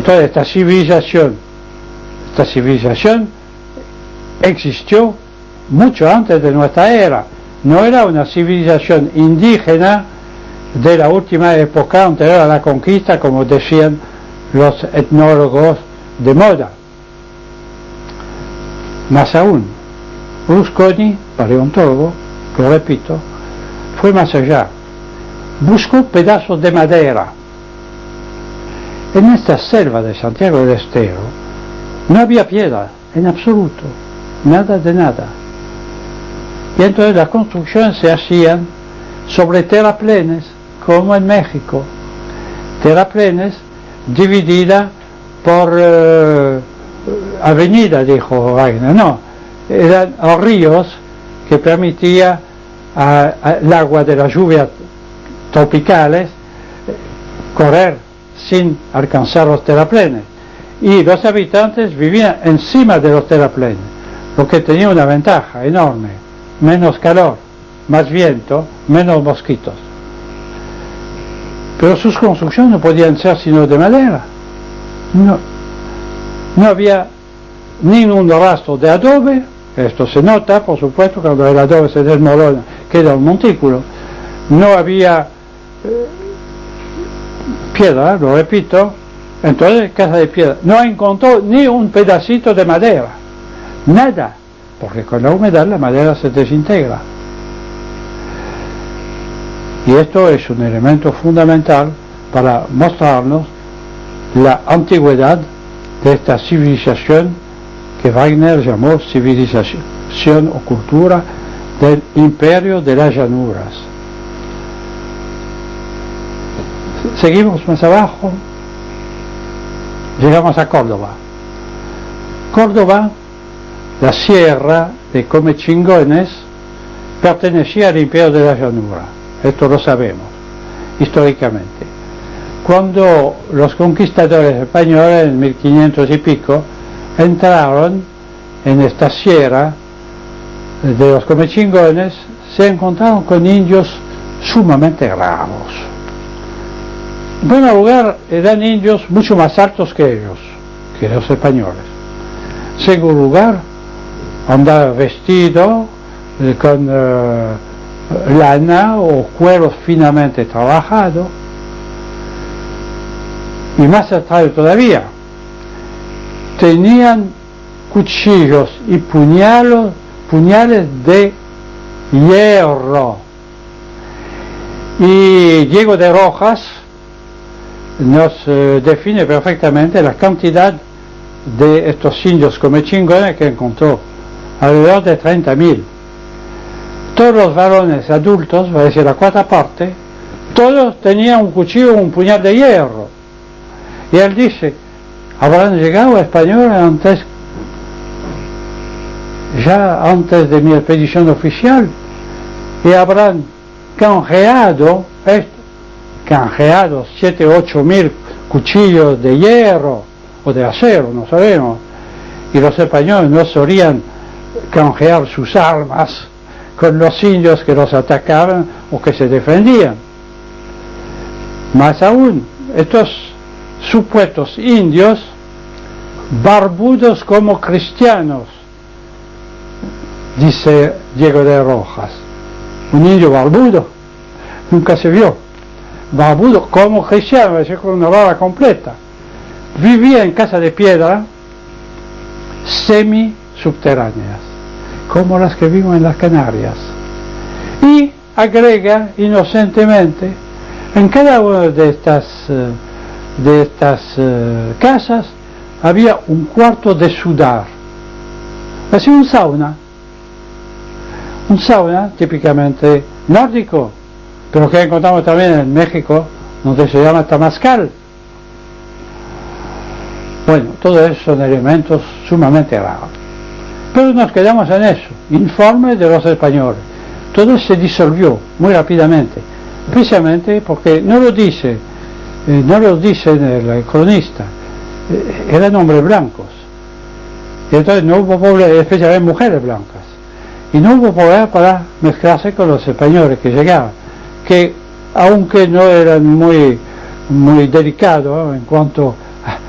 Entonces esta civilización existió mucho antes de nuestra era. No era una civilización indígena de la última época anterior a la conquista, como decían los etnólogos de moda. Más aún, Rusconi, paleontólogo, lo repito, fue más allá. Buscó pedazos de madera. En esta selva de Santiago del Estero no había piedra en absoluto, nada de nada. Y entonces las construcciones se hacían sobre terraplenes, como en México. Terraplenes dividida por avenida, dijo Wagner. No, eran ríos que permitía al agua de las lluvias tropicales correr sin alcanzar los terraplenes. Y los habitantes vivían encima de los terraplenes, lo que tenía una ventaja enorme: menos calor, más viento, menos mosquitos. Pero sus construcciones no podían ser sino de madera. No había ningún rastro de adobe. Esto se nota, por supuesto, cuando el adobe se desmorona, queda un montículo. No había piedra, lo repito. Entonces, casa de piedra. No encontró ni un pedacito de madera. Nada. Porque con la humedad la madera se desintegra. Y esto es un elemento fundamental para mostrarnos la antigüedad de esta civilización que Wagner llamó civilización o cultura del imperio de las llanuras. Seguimos más abajo, llegamos a Córdoba. Córdoba, la sierra de Comechingones, pertenecía al imperio de la llanura. Esto lo sabemos históricamente. Cuando los conquistadores españoles en 1500 y pico entraron en esta sierra de los Comechingones, se encontraron con indios sumamente raros. En primer lugar, eran indios mucho más altos que ellos, que los españoles. En segundo lugar, andaba vestido con lana o cuero finamente trabajado. Y más extraño todavía, tenían cuchillos y puñales de hierro. Y Diego de Rojas nos define perfectamente la cantidad de estos indios comechingones que encontró, alrededor de 30.000. Todos los varones adultos, va a decir la cuarta parte, todos tenían un cuchillo o un puñal de hierro. Y él dice, habrán llegado españoles antes de mi expedición oficial, y habrán canjeado 7 o 8 mil cuchillos de hierro o de acero, no sabemos. Y los españoles no solían canjear sus armas con los indios que los atacaban o que se defendían. Más aún, estos supuestos indios, barbudos como cristianos, dice Diego de Rojas. Un indio barbudo nunca se vio. Barbudo como cristiano, es decir, con una barba completa. Vivía en casa de piedra semi-subterráneas, como las que vimos en las Canarias. Y agrega inocentemente, en cada una de estas casas había un cuarto de sudar, así un sauna típicamente nórdico, pero que encontramos también en México, donde se llama Tamascal. Bueno, todo eso son elementos sumamente raros. Pero nos quedamos en eso, informe de los españoles. Todo se disolvió muy rápidamente, precisamente porque no lo dice el cronista, eran hombres blancos. Y entonces no hubo problema, especialmente mujeres blancas. Y no hubo problema para mezclarse con los españoles que llegaban, que aunque no eran muy delicados en cuanto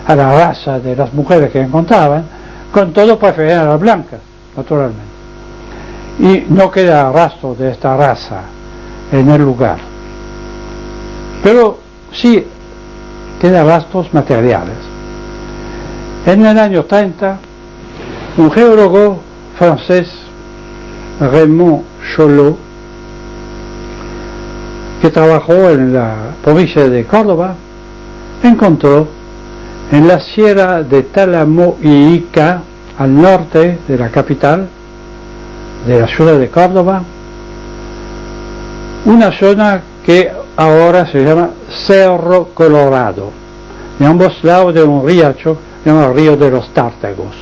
a la raza de las mujeres que encontraban, con todo preferían a las blancas, naturalmente. Y no queda rastro de esta raza en el lugar. Pero sí quedan rastros materiales. En el año 30, un geólogo francés, Raymond Cholot, que trabajó en la provincia de Córdoba, encontró en la sierra de Tálamo y Ica, al norte de la capital de la ciudad de Córdoba, una zona que ahora se llama Cerro Colorado, de ambos lados de un riacho llamado Río de los Tártagos.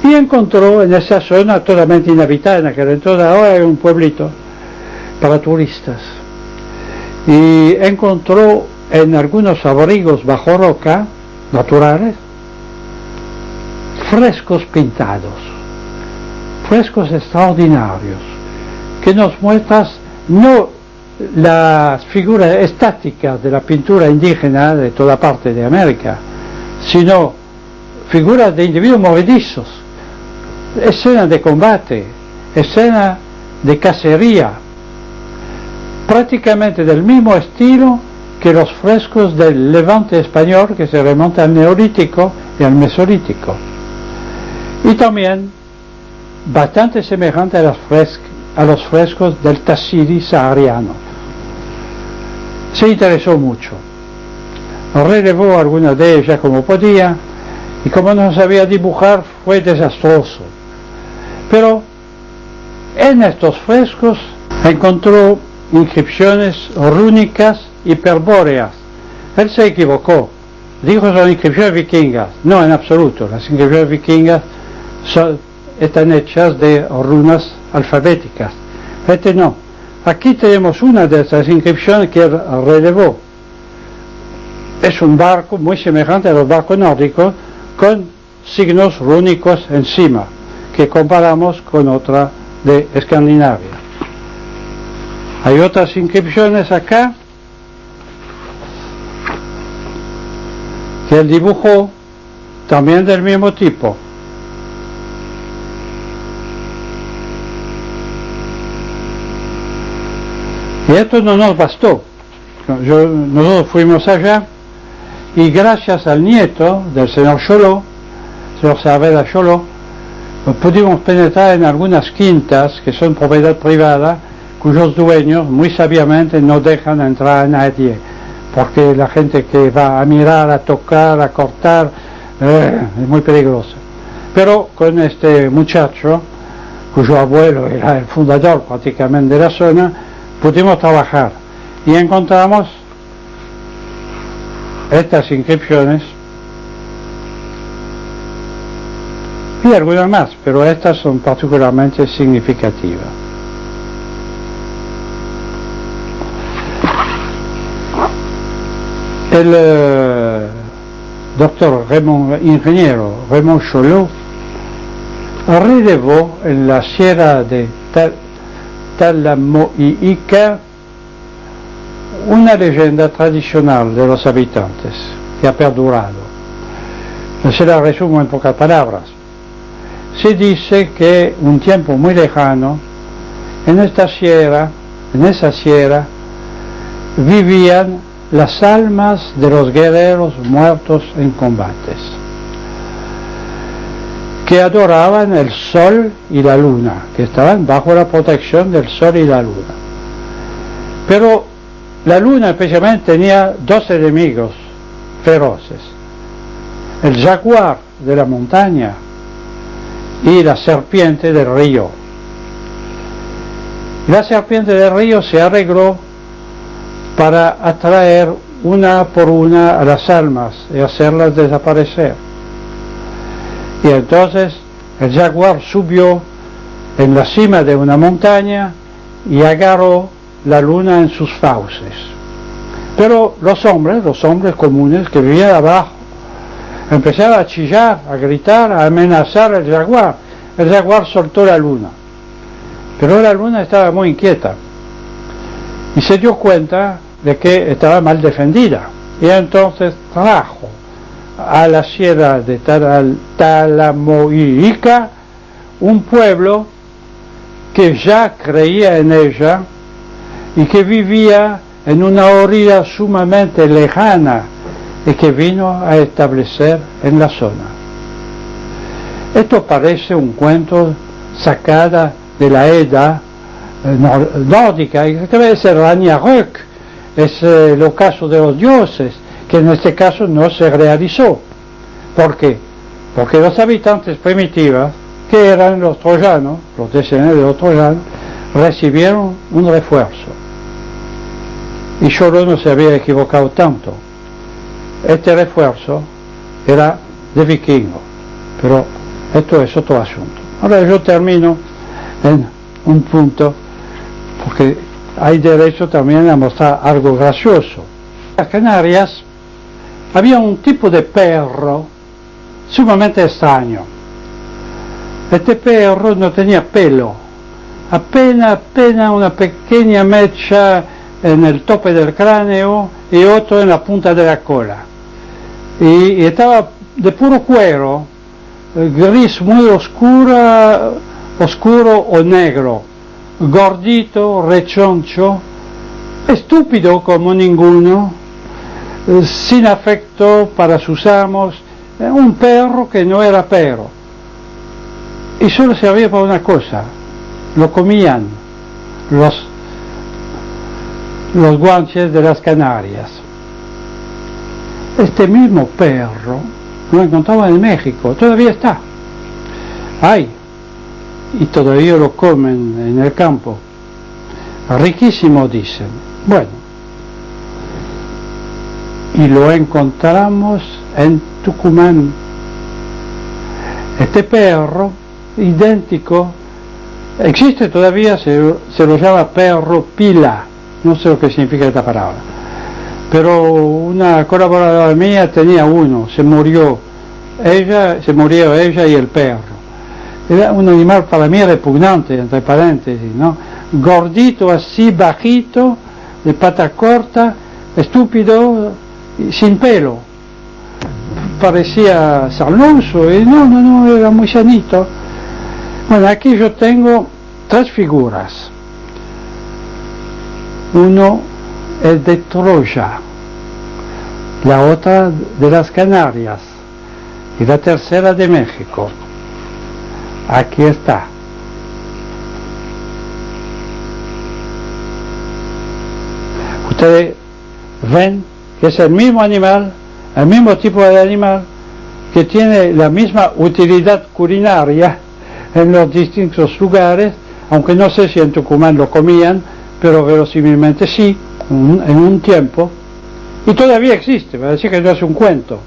Y encontró en esa zona totalmente inhabitada en aquel entonces, ahora era un pueblito para turistas, y encontró en algunos abrigos bajo roca naturales frescos pintados, frescos extraordinarios, que nos muestran no las figuras estáticas de la pintura indígena de toda parte de América, sino figuras de individuos movedizos, escenas de combate, escenas de cacería, prácticamente del mismo estilo que los frescos del Levante español, que se remonta al Neolítico y al Mesolítico, y también bastante semejante a los frescos del Tassili sahariano. Se interesó mucho, relevó algunas de ellas como podía, y como no sabía dibujar fue desastroso. Pero en estos frescos encontró inscripciones rúnicas hiperbóreas. Él se equivocó, dijo son inscripciones vikingas. No, en absoluto, las inscripciones vikingas están hechas de runas alfabéticas. No, aquí tenemos una de esas inscripciones que él relevó. Es un barco muy semejante a los barcos nórdicos, con signos rúnicos encima, que comparamos con otra de Escandinavia. Hay otras inscripciones acá que él dibujó, también del mismo tipo. Y esto no nos bastó. Nosotros fuimos allá y gracias al nieto del señor Cholot, señor Saavedra Cholot, pudimos penetrar en algunas quintas que son propiedad privada, cuyos dueños muy sabiamente no dejan entrar a nadie, porque la gente que va a mirar, a tocar, a cortar, es muy peligrosa. Pero con este muchacho, cuyo abuelo era el fundador prácticamente de la zona, pudimos trabajar y encontramos estas inscripciones y algunas más, pero estas son particularmente significativas. El doctor ingeniero Raymond Cholot relevó en la sierra de Tálamo y Ica una leyenda tradicional de los habitantes que ha perdurado. Se la resumo en pocas palabras. Se dice que un tiempo muy lejano, en esa sierra vivían las almas de los guerreros muertos en combates, que adoraban el sol y la luna, que estaban bajo la protección del sol y la luna. Pero la luna especialmente tenía dos enemigos feroces: el jaguar de la montaña y la serpiente del río. La serpiente del río se arregló para atraer una por una a las almas y hacerlas desaparecer. Y entonces el jaguar subió en la cima de una montaña y agarró la luna en sus fauces. Pero los hombres comunes que vivían abajo, empezaron a chillar, a gritar, a amenazar al jaguar. El jaguar soltó la luna, pero la luna estaba muy inquieta y se dio cuenta de que estaba mal defendida y entonces trajo a la sierra de Talamoica un pueblo que ya creía en ella y que vivía en una orilla sumamente lejana y que vino a establecer en la zona. Esto parece un cuento sacada de la Edda nórdica, y que debe ser Ragnarök, es el ocaso de los dioses, que en este caso no se realizó. ¿Por qué? Porque los habitantes primitivos, que eran los troyanos, los descendientes de los troyanos, recibieron un refuerzo. Y Cholo no se había equivocado tanto. Este refuerzo era de vikingos, pero esto es otro asunto. Ahora yo termino en un punto, porque hay derecho también a mostrar algo gracioso. En las Canarias había un tipo de perro sumamente extraño. Este perro no tenía pelo, apenas una pequeña mecha en el tope del cráneo y otro en la punta de la cola. Y estaba de puro cuero, gris muy oscuro o negro, gordito, rechoncho, estúpido como ninguno, sin afecto para sus amos, un perro que no era perro. Y solo servía para una cosa: lo comían los guanches de las Canarias. Este mismo perro lo encontraban en México, todavía está. Y todavía lo comen en el campo. Riquísimo, dicen. Bueno, y lo encontramos en Tucumán. Este perro, idéntico, existe todavía, se lo llama perro pila. No sé lo que significa esta palabra, pero una colaboradora mía tenía uno, se murió ella y el perro. Era un animal para mí repugnante, entre paréntesis, ¿no? Gordito así, bajito, de pata corta, estúpido, sin pelo. Parecía sarnoso y no, era muy sanito. Bueno, aquí yo tengo tres figuras. Uno es de Troya, la otra de las Canarias y la tercera de México. Aquí está. Ustedes ven que es el mismo animal, el mismo tipo de animal, que tiene la misma utilidad culinaria en los distintos lugares, aunque no sé si en Tucumán lo comían, pero verosímilmente sí, en un tiempo, y todavía existe, para decir que no es un cuento.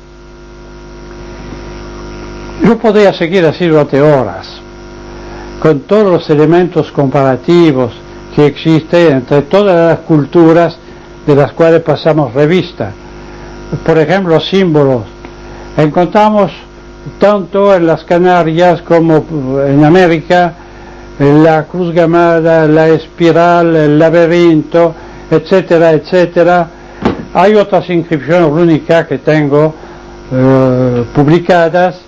Yo podría seguir así durante horas, con todos los elementos comparativos que existen entre todas las culturas de las cuales pasamos revista. Por ejemplo, símbolos. Encontramos tanto en las Canarias como en América la cruz gamada, la espiral, el laberinto, etcétera, etcétera. Hay otras inscripciones rúnicas que tengo publicadas,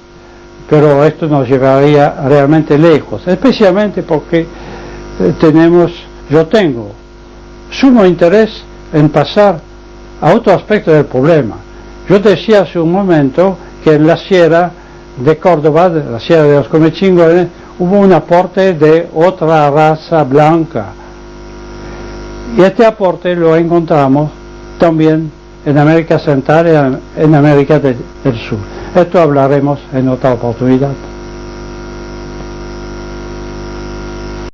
pero esto nos llevaría realmente lejos, especialmente porque yo tengo sumo interés en pasar a otro aspecto del problema. Yo decía hace un momento que en la sierra de Córdoba, la sierra de los Comechingones, hubo un aporte de otra raza blanca. Y este aporte lo encontramos también en América Central y en América del Sur. Esto hablaremos en otra oportunidad.